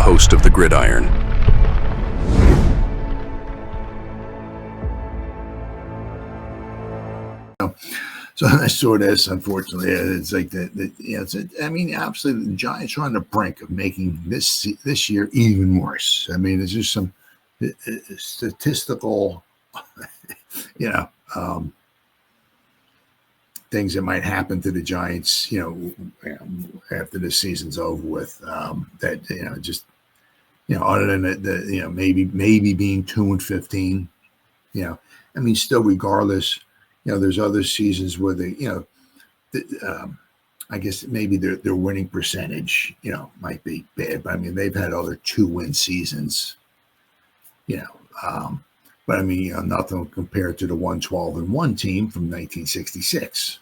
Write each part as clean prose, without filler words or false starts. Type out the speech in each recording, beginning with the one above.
host of the Gridiron. So I saw this. Unfortunately, it's like obviously the Giants are on the brink of making this year even worse. I mean, there's just some statistical, things that might happen to the Giants, after the season's over with. Other than maybe being 2-15, still regardless. There's other seasons where I guess maybe their winning percentage, might be bad. But they've had other 2-win seasons, but nothing compared to the 112-1 team from 1966.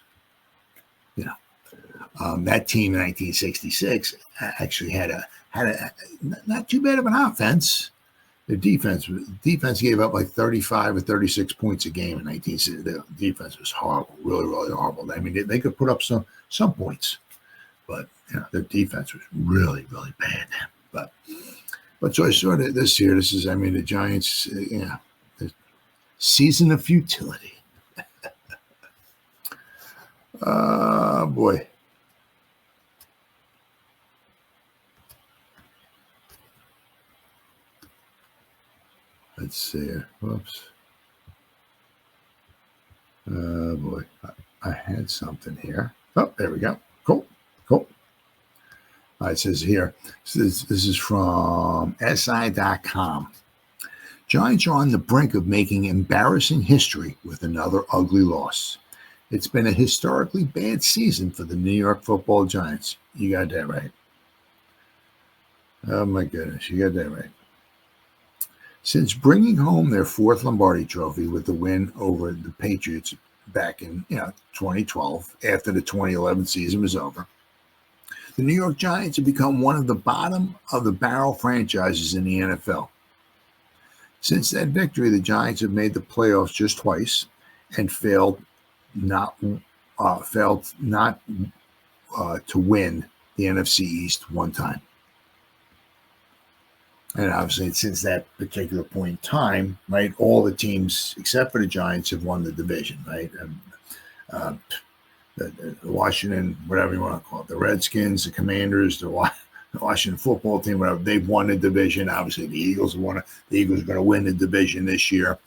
That team in 1966 actually had a not too bad of an offense. The defense gave up like 35 or 36 points a game in 1960. The defense was horrible, really, really horrible. They could put up some points, but their defense was really, really bad. But so I saw that this year. This is, the Giants, the season of futility. Oh boy. Let's see here. Whoops. Oh, boy. I had something here. Oh, there we go. Cool. It says here, this is from SI.com. Giants are on the brink of making embarrassing history with another ugly loss. It's been a historically bad season for the New York Football Giants. You got that right. Oh, my goodness. You got that right. Since bringing home their fourth Lombardi trophy with the win over the Patriots back in 2012, after the 2011 season was over, the New York Giants have become one of the bottom of the barrel franchises in the NFL. Since that victory, the Giants have made the playoffs just twice and failed not to win the NFC East one time. And obviously, since that particular point in time, right, all the teams except for the Giants have won the division, right? The Washington, whatever you want to call it, the Redskins, the Commanders, the Washington football team, whatever, they've won the division. Obviously, the Eagles have won it. The Eagles are going to win the division this year,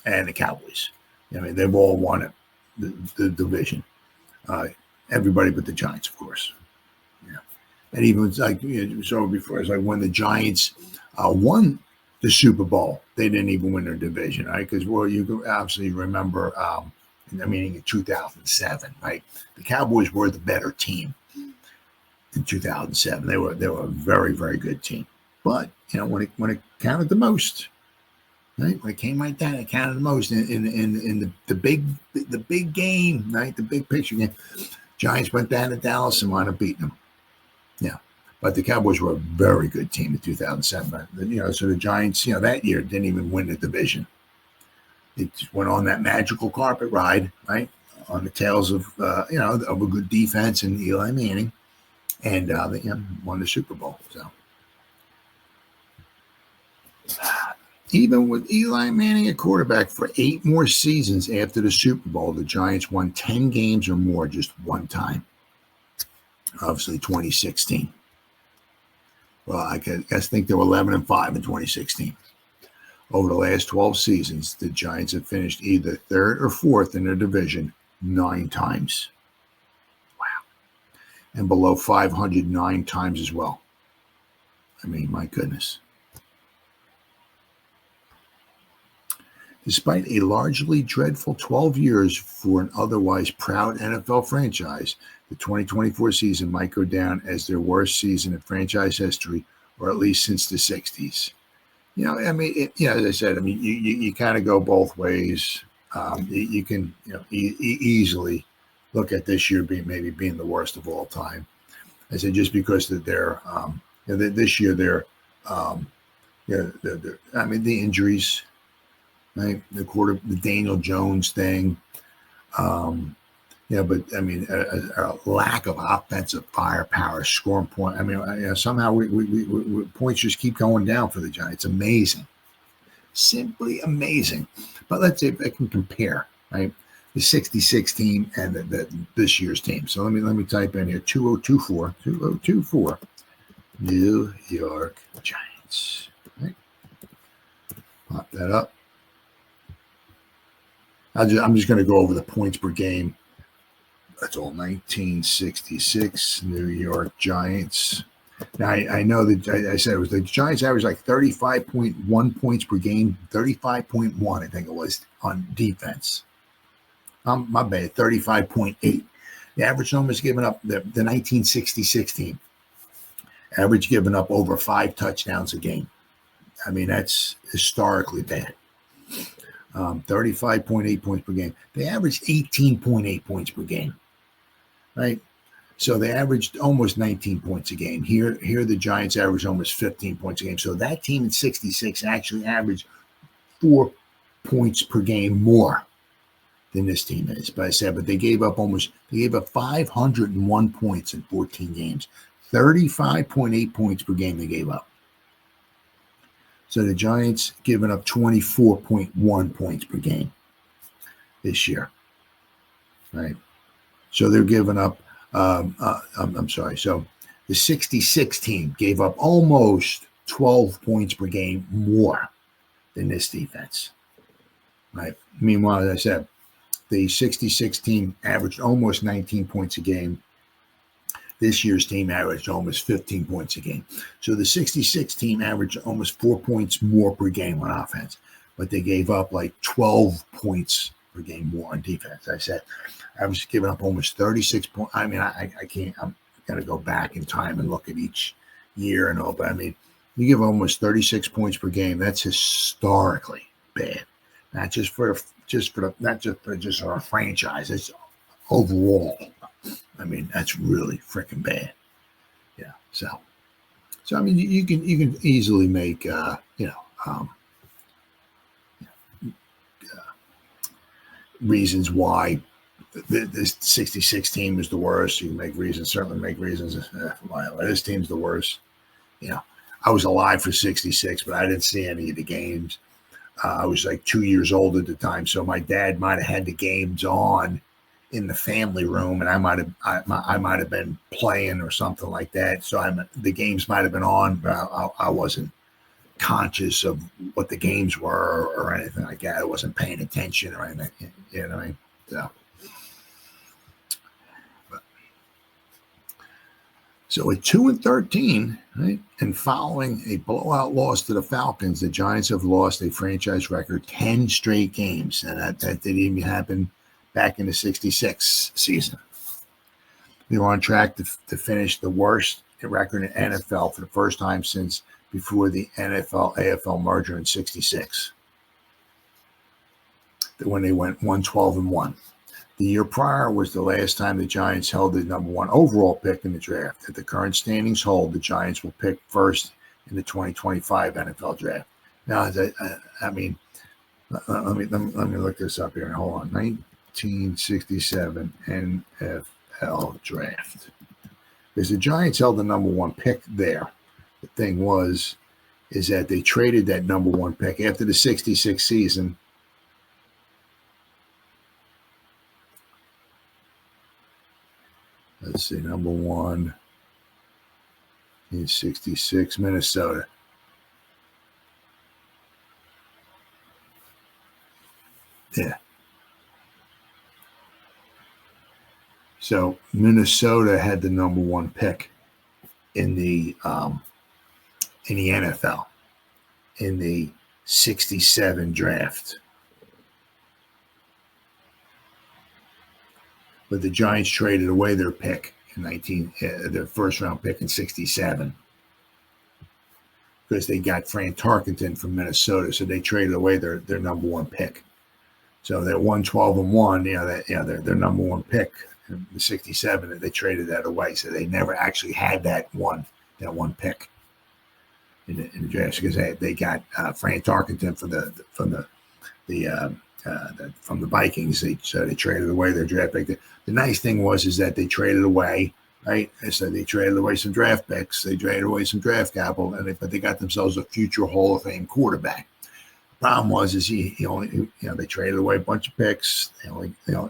and the Cowboys. They've all won it, the division. Everybody but the Giants, of course. Yeah, and even like so before, it's like when the Giants won the Super Bowl, they didn't even win their division, right? Because you can obviously remember, in 2007, right? The Cowboys were the better team in 2007. They were a very, very good team. But when it counted the most, right? When it came like that, it counted the most in the big game, right? The big picture game. Giants went down to Dallas and wound up beating them. Yeah. But the Cowboys were a very good team in 2007. So the Giants, that year didn't even win the division. It just went on that magical carpet ride, right, on the tails of of a good defense and Eli Manning, and they won the Super Bowl. So even with Eli Manning at quarterback for 8 more seasons after the Super Bowl, the Giants won 10 games or more just one time. Obviously, 2016. Well, I think they were 11-5 in 2016. Over the last 12 seasons, the Giants have finished either third or fourth in their division 9 times. Wow. And below 500 9 times as well. My goodness. Despite a largely dreadful 12 years for an otherwise proud NFL franchise, the 2024 season might go down as their worst season in franchise history, or at least since the 60s. As I said, you kind of go both ways. You can easily look at this year being the worst of all time. I said just because they're this year they're the injuries. Right, the Daniel Jones thing, Yeah, but I mean, a lack of offensive firepower, scoring point. I mean, somehow points just keep going down for the Giants. It's amazing, simply amazing. But let's see if I can compare, right? The '66 team and this year's team. So let me type in here 2024 New York Giants. Right? Pop that up. I'm just going to go over the points per game. That's all 1966 New York Giants. Now, I know that I said it was the Giants averaged like 35.1 points per game, 35.1, I think it was, on defense. My bad, 35.8. The average numbers given up, the 1966 team, average given up over 5 touchdowns a game. I mean, that's historically bad. 35.8 points per game. They averaged 18.8 points per game, right? So they averaged almost 19 points a game. Here the Giants averaged almost 15 points a game. So that team in 66 actually averaged 4 points per game more than this team is. But they gave up 501 points in 14 games. 35.8 points per game they gave up. So the Giants giving up 24.1 points per game this year, right? So they're giving up. I'm sorry. So the '66 team gave up almost 12 points per game more than this defense, right? Meanwhile, as I said, the '66 team averaged almost 19 points a game. This year's team averaged almost 15 points a game. So the '66 team averaged almost 4 points more per game on offense, but they gave up like 12 points per game more on defense. I said, I was giving up almost 36 points. I mean, I can't, I'm going to go back in time and look at each year and all, but I mean, you give almost 36 points per game. That's historically bad. Not just for a franchise. It's overall. I mean, that's really freaking bad. Yeah. So I mean, you can easily make, reasons why this '66 team is the worst. You can make reasons, certainly make reasons why this team's the worst. I was alive for '66, but I didn't see any of the games. I was like 2 years old at the time, so my dad might have had the games on in the family room, and I might have been playing or something like that. So the games might have been on, but I wasn't conscious of what the games were or anything like that. I wasn't paying attention or anything. You know what I mean? So at 2-13, right, and following a blowout loss to the Falcons, the Giants have lost a franchise record 10 straight games, and that didn't even happen back in the '66 season. They were on track to finish the worst record in NFL for the first time since before the NFL-AFL merger in '66, when they went 1-12-1. The year prior was the last time the Giants held the number 1 overall pick in the draft. If the current standings hold, the Giants will pick first in the 2025 NFL draft. Now, I mean, let me look this up here. Hold on. 1967 NFL draft. Because the Giants held the number 1 pick there. The thing is that they traded that number 1 pick after the '66 season. Let's see, number 1 in '66, Minnesota. Yeah. So Minnesota had the number 1 pick in the NFL in the '67 draft. But the Giants traded away their pick in their first round pick in '67 because they got Frank Tarkenton from Minnesota, so they traded away their number 1 pick. So that 1-12-1, their number 1 pick in the '67, and they traded that away, so they never actually had that one pick in the draft because they got Frank Tarkenton from the from the Vikings. They traded away their draft pick. The nice thing is that they traded away, right? So they traded away some draft picks. They traded away some draft capital, but they got themselves a future Hall of Fame quarterback. Problem was he only, they traded away a bunch of picks.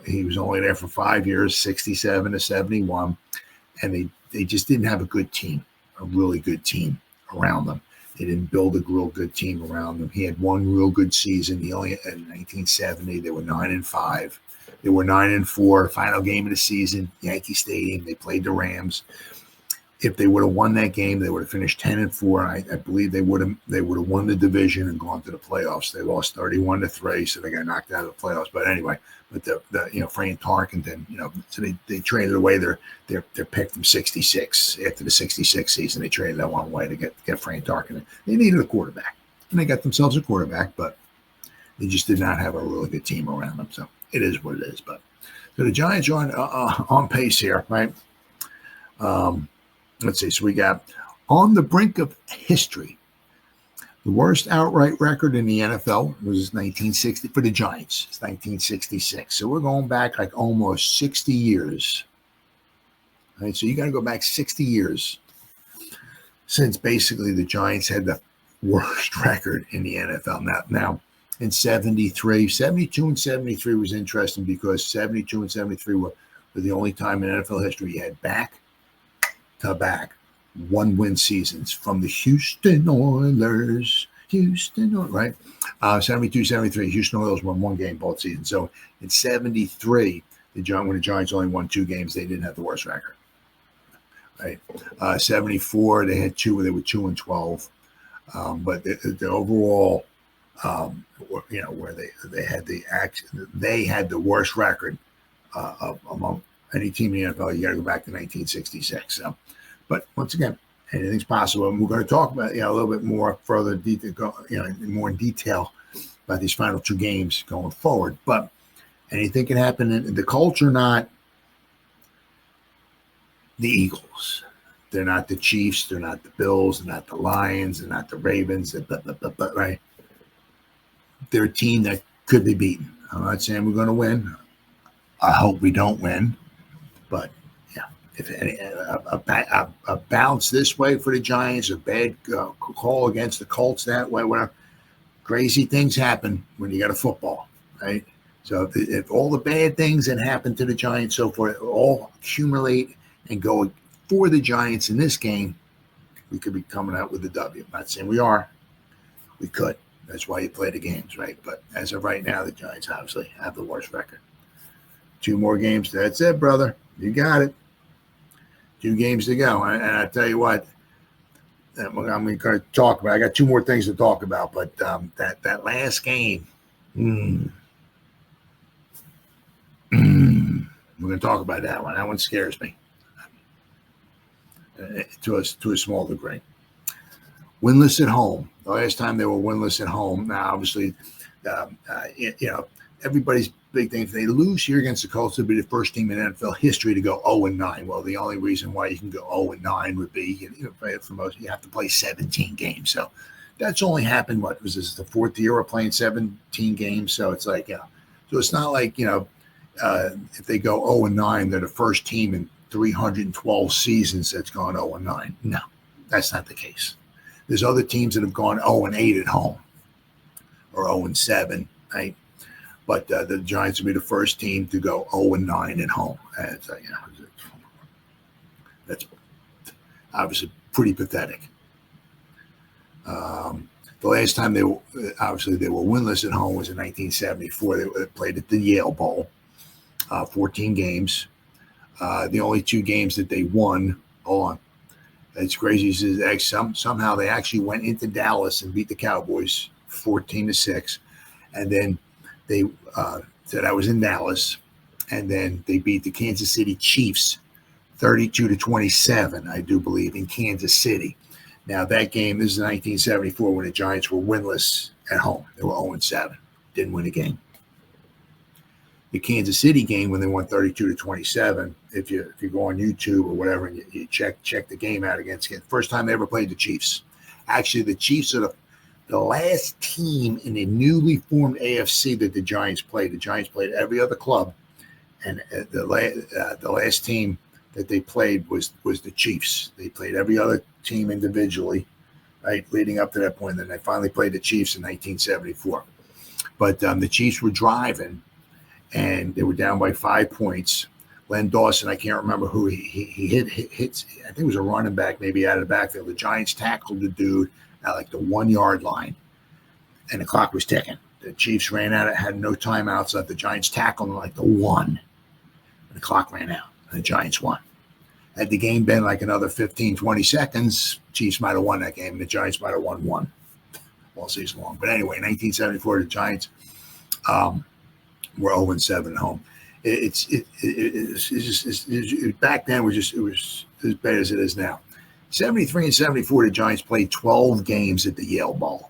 He was only there for 5 years, 67 to 71, and they just didn't have a good team, a really good team around them. They didn't build a real good team around them. He had one real good season. He only in 1970 they were 9-5. They were 9-4. Final game of the season, Yankee Stadium. They played the Rams. If they would have won that game, they would have finished 10-4. I believe they would have won the division and gone to the playoffs. They lost 31-3, so they got knocked out of the playoffs. But anyway, Frank Tarkenton, so they traded away their pick from 66 after the 66 season. They traded that one away to get Frank Tarkenton. They needed a quarterback, and they got themselves a quarterback, but they just did not have a really good team around them. So it is what it is. But so the Giants are on pace here, right? Let's see. So we got on the brink of history. The worst outright record in the NFL was 1960 for the Giants. It's 1966. So we're going back like almost 60 years. All right. So you got to go back 60 years since basically the Giants had the worst record in the NFL. Now in 72 and 73 was interesting because 72 and 73 were the only time in NFL history you had back-to-back one-win seasons from the Houston Oilers. Right? 72, 73, Houston Oilers won one game both seasons. So in 73, when the Giants only won 2 games, they didn't have the worst record. Right? 74, they had 2, they were 2-12. But the overall, where they had the worst record among any team in the NFL. You got to go back to 1966. So, but once again, anything's possible, and we're going to talk about a little bit more further detail, more in detail about these final 2 games going forward. But anything can happen. And the Colts are not the Eagles. They're not the Chiefs. They're not the Bills. They're not the Lions. They're not the Ravens. Right? They're a team that could be beaten. I'm not saying we're going to win. I hope we don't win. But, if a bounce this way for the Giants, a bad call against the Colts that way, whatever, crazy things happen when you got a football, right? So if all the bad things that happen to the Giants so far all accumulate and go for the Giants in this game, we could be coming out with a W. I'm not saying we are. We could. That's why you play the games, right? But as of right now, the Giants obviously have the worst record. 2 more games. That's it, brother. You got it. 2 games to go. And I tell you what, I'm going to talk about. I got 2 more things to talk about, but that last game, we're going to talk about that one. That one scares me to a small degree. Winless at home. The last time they were winless at home. Now, obviously, everybody's big thing. If they lose here against the Colts, it'll be the first team in NFL history to go 0-9. Well, the only reason why you can go 0-9 would be, for most, you have to play 17 games. So that's only happened. What was this? The 4th year of playing 17 games. So it's like, so it's not like if they go 0-9, they're the first team in 312 seasons that's gone 0-9. No, that's not the case. There's other teams that have gone 0-8 at home or 0-7, right? But the Giants will be the first team to go 0-9 at home. And that's obviously pretty pathetic. The last time they were winless at home was in 1974. They played at the Yale Bowl, 14 games. The only 2 games that they won. Hold on, it's crazy. Somehow they actually went into Dallas and beat the Cowboys 14-6, and then they so that was in Dallas, and then they beat the Kansas City Chiefs 32-27, I do believe, in Kansas City. Now that game, this is 1974 when the Giants were winless at home. They were 0-7, didn't win a game. The Kansas City game when they won 32-27, if you go on YouTube or whatever and you check the game out against first time they ever played the Chiefs. Actually, the Chiefs are the last team in the newly formed AFC that the Giants played every other club, and the last team that they played was the Chiefs. They played every other team individually, right, leading up to that point. Then they finally played the Chiefs in 1974. But the Chiefs were driving, and they were down by 5 points. Len Dawson, I can't remember who he hit. I think it was a running back, maybe out of the backfield. The Giants tackled the dude at like the 1 yard line, and the clock was ticking. The Chiefs ran out, had no timeouts left. The Giants tackled them like the 1, and the clock ran out, and the Giants won. Had the game been like another 15, 20 seconds, Chiefs might have won that game, and the Giants might have won one all season long. But anyway, 1974, the Giants were 0-7 at home. It's back then it was as bad as it is now. 73 and 74, the Giants played 12 games at the Yale Bowl.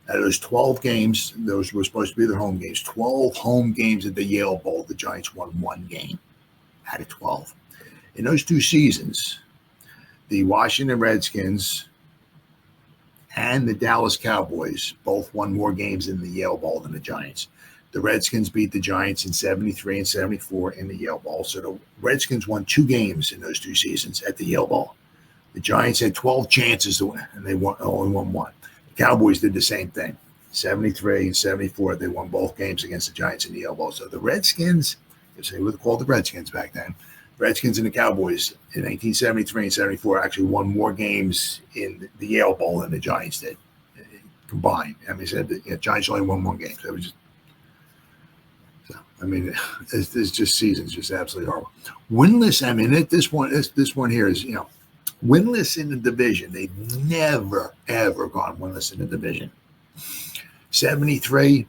Out of those 12 games, those were supposed to be their home games. 12 home games at the Yale Bowl. The Giants won 1 game out of 12. In those 2 seasons, the Washington Redskins and the Dallas Cowboys both won more games in the Yale Bowl than the Giants. The Redskins beat the Giants in 73 and 74 in the Yale Bowl. So the Redskins won 2 games in those 2 seasons at the Yale Bowl. The Giants had 12 chances to win, and they only won 1. The Cowboys did the same thing. 73 and 74, they won both games against the Giants in the Yale Bowl. So the Redskins, as they were called the Redskins back then, Redskins and the Cowboys in 1973 and 74 actually won more games in the Yale Bowl than the Giants did combined. I mean, said the Giants only won 1 game. So it was just, I mean, it's just seasons, just absolutely horrible. Winless. I mean, this one here is, winless in the division. They've never ever gone winless in the division. 73.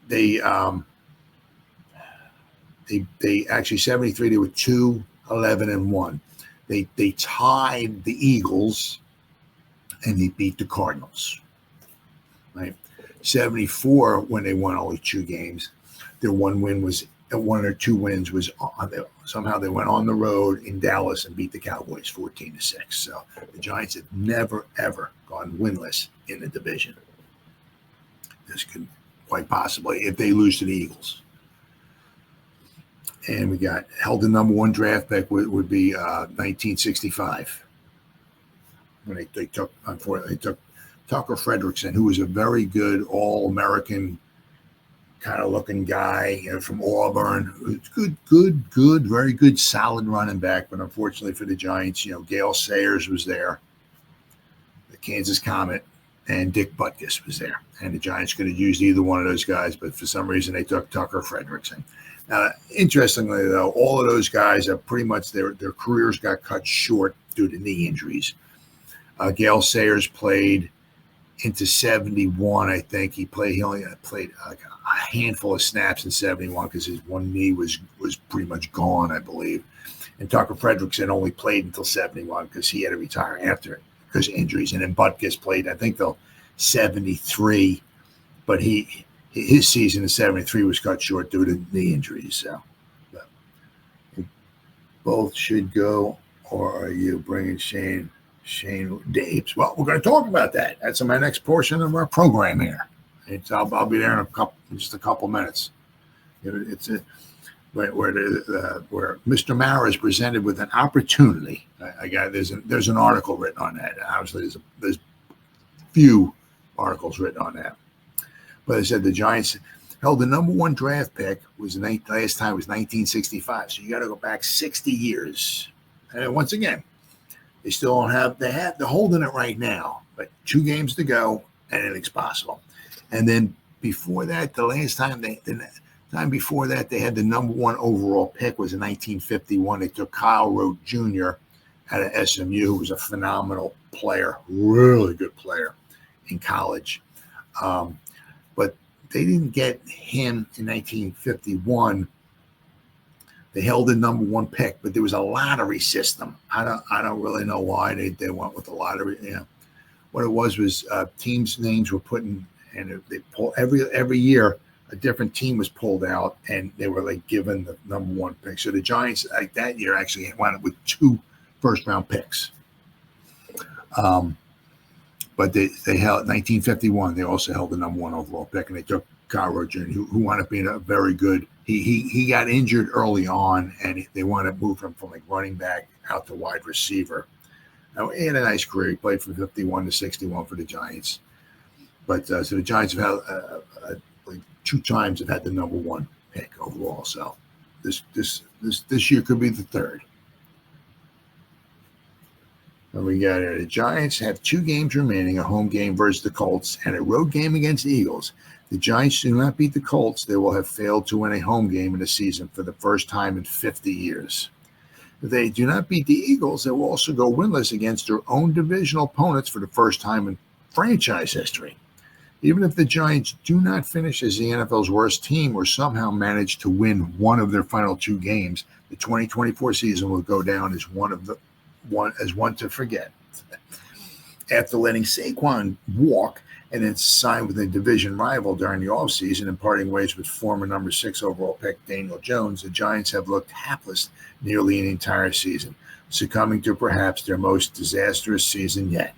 They actually 73. They were 2-11-1. They tied the Eagles, and they beat the Cardinals. Right. 74, when they won only 2 games, their 1 or 2 wins was somehow they went on the road in Dallas and beat the Cowboys 14-6. So the Giants have never ever gone winless in the division. This could quite possibly, if they lose to the Eagles. And we got held the number 1 draft pick would be 1965 when they took Tucker Frederickson, who was a very good All-American kind of looking guy, from Auburn. Good, very good, solid running back. But unfortunately for the Giants, Gale Sayers was there, the Kansas Comet, and Dick Butkus was there. And the Giants could have used either one of those guys, but for some reason they took Tucker Frederickson. Now, interestingly, though, all of those guys have pretty much their careers got cut short due to knee injuries. Gale Sayers played into 71, I think. He only played like a handful of snaps in 71 because his one knee was pretty much gone, I believe. And Tucker Frederickson only played until 71 because he had to retire after it because of injuries. And then Butkus played, I think, till 73, but his season in 73 was cut short due to knee injuries. So both should go, or are you bringing Shane Dapes? Well, we're going to talk about that. That's in my next portion of our program here. I'll be there in just a couple minutes. It's where Mr. Mara is presented with an opportunity. There's an article written on that. Obviously, there's few articles written on that. But I said the Giants held the number 1 draft pick. Last time was 1965. So you got to go back 60 years. And once again, they still don't have. They're holding it right now, but 2 games to go, and anything's possible. And then before that, the time before that, they had the number 1 overall pick was in 1951. They took Kyle Rote Jr. out of SMU, who was a phenomenal player, really good player in college. But they didn't get him in 1951. They held the number 1 pick, but there was a lottery system. I don't really know why they went with the lottery. What it was teams' names were put in, and they pull every year a different team was pulled out, and they were like given the number 1 pick. So the Giants, like that year, actually wound up with 2 first-round picks. But they held 1951. They also held the number 1 overall pick, and they took Kyle Roach, who wound up being a very good. He got injured early on, and they wanted to move him from like running back out to wide receiver. He had a nice career. He played from 51 to 61 for the Giants. But so the Giants have had like 2 times have had the number 1 pick overall. So this year could be the 3rd. And we got the Giants have 2 games remaining: a home game versus the Colts and a road game against the Eagles. The Giants do not beat the Colts, they will have failed to win a home game in the season for the first time in 50 years. If they do not beat the Eagles, they will also go winless against their own divisional opponents for the first time in franchise history. Even if the Giants do not finish as the NFL's worst team or somehow manage to win one of their final 2 games, the 2024 season will go down as one to forget. After letting Saquon walk and then sign with a division rival during the offseason and parting ways with former number 6 overall pick Daniel Jones, the Giants have looked hapless nearly an entire season, succumbing to perhaps their most disastrous season yet.